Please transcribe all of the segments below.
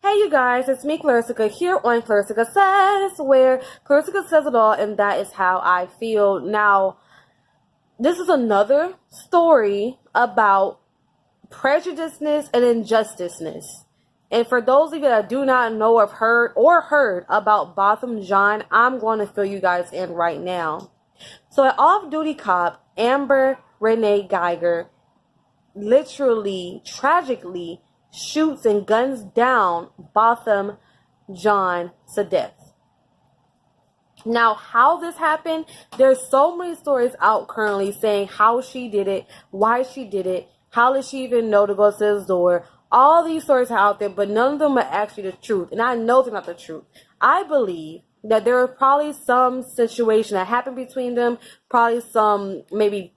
Hey you guys, it's me Clarissa here on Clarissa Says, where Clarissa says it all and that is how I feel. Now, this is another story about prejudiceness and injusticeness. And for those of you that do not know or heard about Botham Jean, I'm going to fill you guys in right now. So an off-duty cop, Amber Guyger, literally, tragically, shoots and guns down Botham Jean to death. Now, how this happened, there's so many stories out currently saying how she did it, why she did it, how did she even know to go to his door. All these stories are out there, but none of them are actually the truth. And I know they're not the truth. I believe that there was probably some situation that happened between them, probably some maybe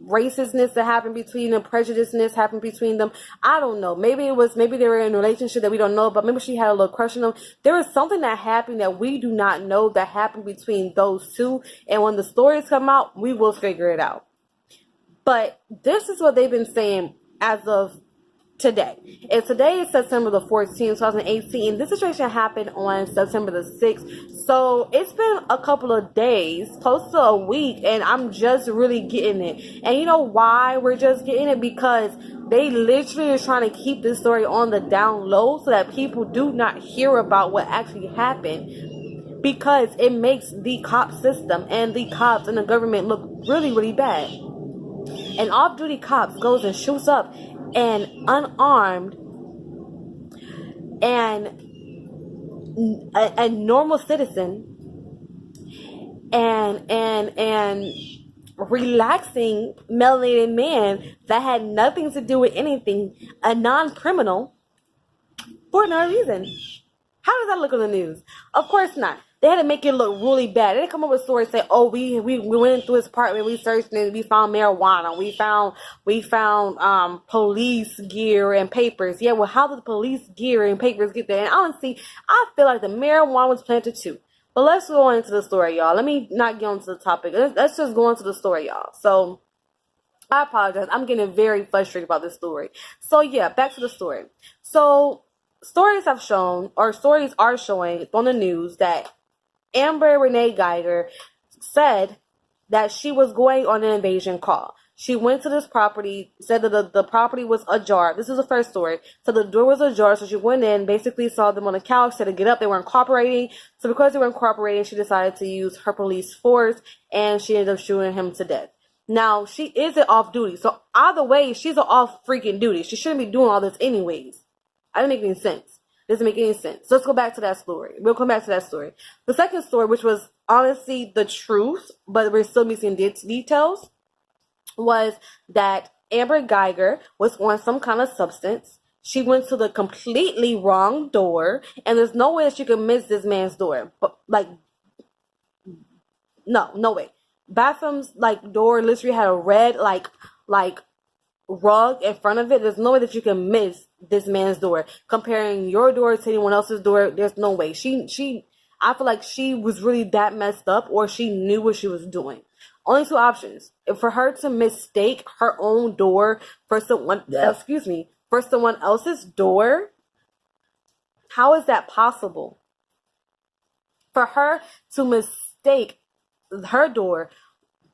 racistness that happened between them, prejudiceness happened between them. I don't know. Maybe they were in a relationship that we don't know about. Maybe she had a little crush on them. There was something that happened that we do not know that happened between those two. And when the stories come out, we will figure it out. But this is what they've been saying as of today. And today is September the 14th, 2018. This situation happened on September the 6th. So it's been a couple of days, close to a week, and I'm just really getting it. And you know why we're just getting it? Because they literally are trying to keep this story on the down low so that people do not hear about what actually happened. Because it makes the cop system and the cops and the government look really, really bad. An off-duty cop goes and shoots up an unarmed and a normal citizen and relaxing melanated man that had nothing to do with anything, a non-criminal, for no reason. How does that look on the news? Of course not. They had to make it look really bad. They didn't come up with stories saying, "Oh, we went into his apartment, we searched and we found marijuana, we found police gear and papers." Yeah, well, how did the police gear and papers get there? And honestly, I feel like the marijuana was planted too. But let's go into the story, y'all. Let me not get into the topic. Let's just go into the story, y'all. So I apologize. I'm getting very frustrated about this story. So yeah, back to the story. So stories are showing on the news that Amber Guyger said that she was going on an invasion call. She went to this property, said that the property was ajar. This is the first story. So the door was ajar, so she went in, basically saw them on the couch, said to get up. They weren't cooperating. So because they weren't cooperating, she decided to use her police force, and she ended up shooting him to death. Now, she isn't off duty. So either way, she's off freaking duty. She shouldn't be doing all this anyways. I didn't make any sense. Doesn't make any sense. So let's go back to that story. We'll come back to that story. The second story, which was honestly the truth, but we're still missing details, was that Amber Guyger was on some kind of substance. She went to the completely wrong door, and there's no way that she could miss this man's door. But no way. Botham's door literally had a red rug in front of it. There's no way that you can miss this man's door. Comparing your door to anyone else's door, there's no way. I feel like she was really that messed up, or she knew what she was doing. Only two options. For her to mistake her own door for someone else's door, how is that possible? For her to mistake her door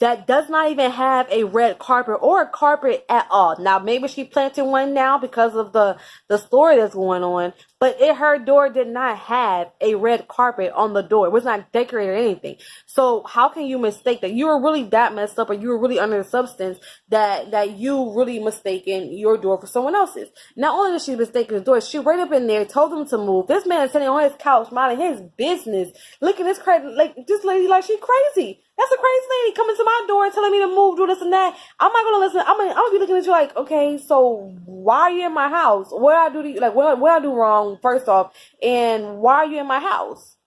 that does not even have a red carpet or a carpet at all. Now, maybe she planted one now because of the story that's going on, but her door did not have a red carpet on the door. It was not decorated or anything. So how can you mistake that? You were really that messed up, or you were really under the substance that you really mistaken your door for someone else's. Not only did she mistake the door, she ran up in there, told them to move. This man is sitting on his couch, minding his business, looking at this this lady like she crazy. That's a crazy lady coming to my door and telling me to move, do this and that. I'm not gonna listen. I'm gonna be looking at you like, okay, so why are you in my house? What did I do to you? Like, what I do wrong, first off, and why are you in my house?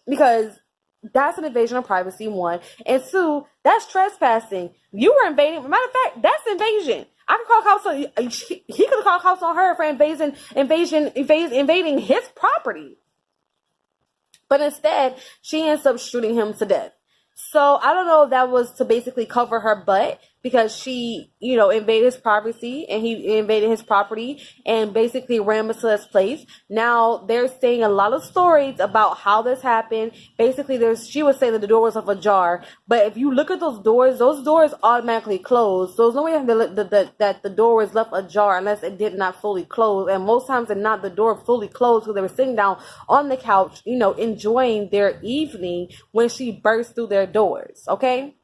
Because that's an invasion of privacy, one, and two, that's trespassing. You were invading. Matter of fact, that's invasion. I could call cops on. He could have called cops on her for invading his property, but instead, she ends up shooting him to death. So I don't know if that was to basically cover her butt because she, invaded his privacy, and he invaded his property and basically ran into his place. Now they're saying a lot of stories about how this happened. Basically, she was saying that the door was left ajar, but if you look at those doors automatically close. So there's no way that the door was left ajar unless it did not fully close. And most times than not, the door fully closed because they were sitting down on the couch, enjoying their evening when she burst through their doors. Okay.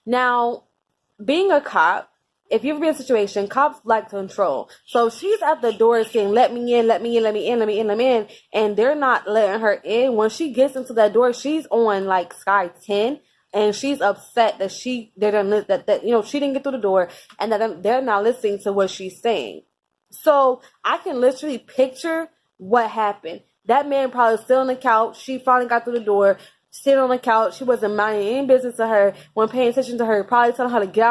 Now, being a cop, if you've been in a situation, cops like control. So she's at the door saying, let me in, let me in, let me in, let me in, let me in. And they're not letting her in. When she gets into that door, she's on like sky 10. And she's upset that she didn't get through the door, and that they're not listening to what she's saying. So I can literally picture what happened. That man probably still on the couch. She finally got through the door. Sitting on the couch, she wasn't minding any business to her, wasn't paying attention to her, probably telling her to get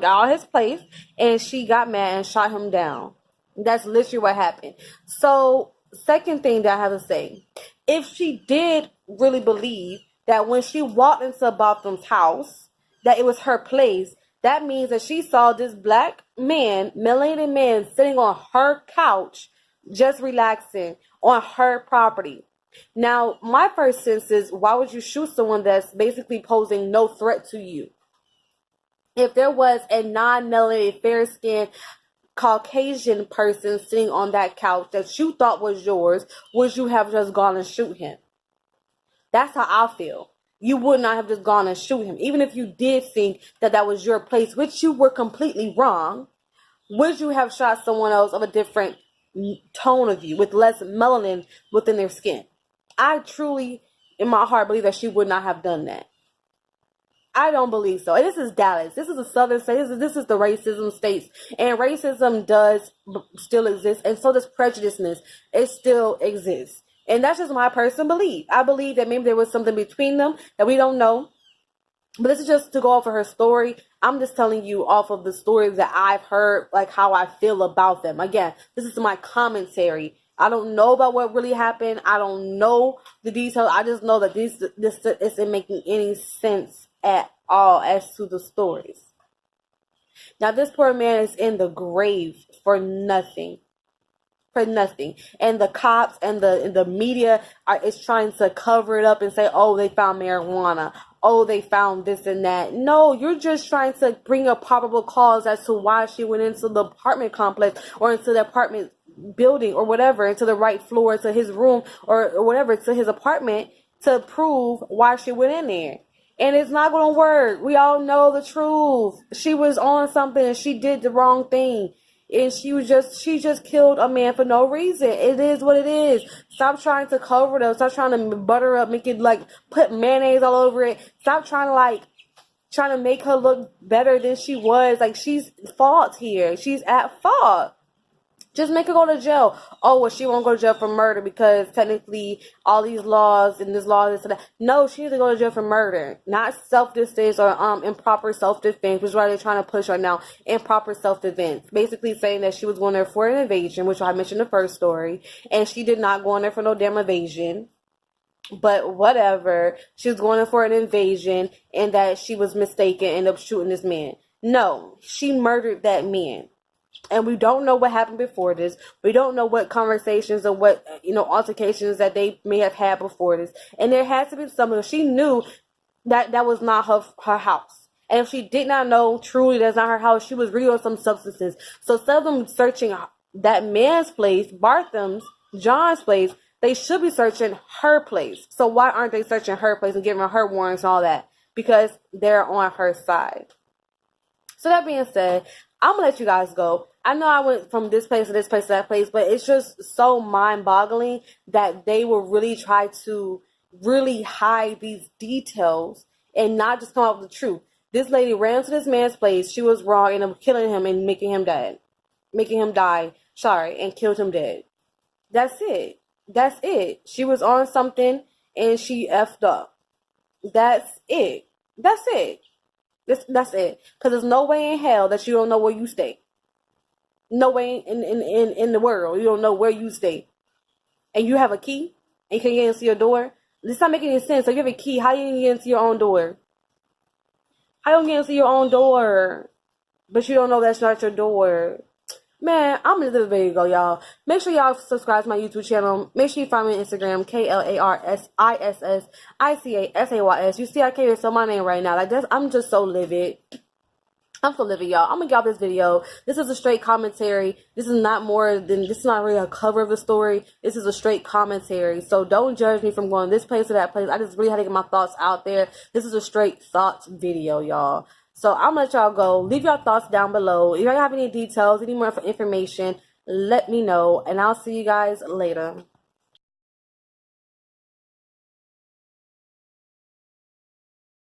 out his place, and she got mad and shot him down. That's literally what happened. So, second thing that I have to say, if she did really believe that when she walked into Botham's house, that it was her place, that means that she saw this black man, melanated man, sitting on her couch, just relaxing on her property. Now, my first sense is, why would you shoot someone that's basically posing no threat to you? If there was a non-melanated, fair-skinned, Caucasian person sitting on that couch that you thought was yours, would you have just gone and shoot him? That's how I feel. You would not have just gone and shoot him. Even if you did think that was your place, which you were completely wrong, would you have shot someone else of a different tone of you, with less melanin within their skin? I truly, in my heart, believe that she would not have done that. I don't believe so. And this is Dallas. This is a southern state. This is the racism states. And racism does still exist. And so does prejudiceness. It still exists. And that's just my personal belief. I believe that maybe there was something between them that we don't know. But this is just to go off of her story. I'm just telling you off of the stories that I've heard, like how I feel about them. Again, this is my commentary. I don't know about what really happened. I don't know the details. I just know that this isn't making any sense at all as to the stories. Now, this poor man is in the grave for nothing. For nothing. And the cops and the media is trying to cover it up and say, oh, they found marijuana. Oh, they found this and that. No, you're just trying to bring a probable cause as to why she went into the apartment complex or into the apartment building or whatever, into the right floor, to his room or whatever, to his apartment, to prove why she went in there. And it's not going to work. We all know the truth. She was on something and she did the wrong thing. And she just killed a man for no reason. It is what it is. Stop trying to cover it up. Stop trying to butter up, make it like put mayonnaise all over it. Stop trying to make her look better than she was. Like, she's fault here. She's at fault. Just make her go to jail. Oh, well, she won't go to jail for murder because technically all these laws and this law, this and that. No, she needs to go to jail for murder. Not self-defense or improper self-defense, which is why they're trying to push right now. Improper self-defense. Basically saying that she was going there for an invasion, which I mentioned in the first story. And she did not go in there for no damn invasion. But whatever. She was going there for an invasion and that she was mistaken and ended up shooting this man. No, she murdered that man. And we don't know what happened before this. We don't know what conversations or what, altercations that they may have had before this. And there has to be something. She knew that was not her house. And if she did not know truly that's not her house, she was really on some substances. So instead of them searching that man's place, Botham Jean's place, they should be searching her place. So why aren't they searching her place and giving her warrants and all that? Because they're on her side. So that being said, I'm going to let you guys go. I know I went from this place to this place to that place, but it's just so mind-boggling that they will really try to really hide these details and not just come up with the truth. This lady ran to this man's place. She was wrong and killing him and making him die, and killed him dead. That's it. That's it. She was on something and she effed up. That's it. That's it. That's it. Because there's no way in hell that you don't know where you stay. No way in the world you don't know where you stay. And you have a key and you can get into your door. This not making any sense. So you have a key. How you can get into your own door? How you gonna see your own door, but you don't know that's not your door? Man, I'm gonna let this video go, y'all. Make sure y'all subscribe to my YouTube channel. Make sure you find me on Instagram, KLARSISSICASAYS. You see, I can't even spell my name right now. Like this, I'm just so livid. I'm so livid, y'all. I'm gonna get off this video. This is a straight commentary. This is not really a cover of the story. This is a straight commentary. So don't judge me from going this place to that place. I just really had to get my thoughts out there. This is a straight thoughts video, y'all. So I'm gonna let y'all go. Leave your thoughts down below. If y'all have any details, any more information, let me know. And I'll see you guys later.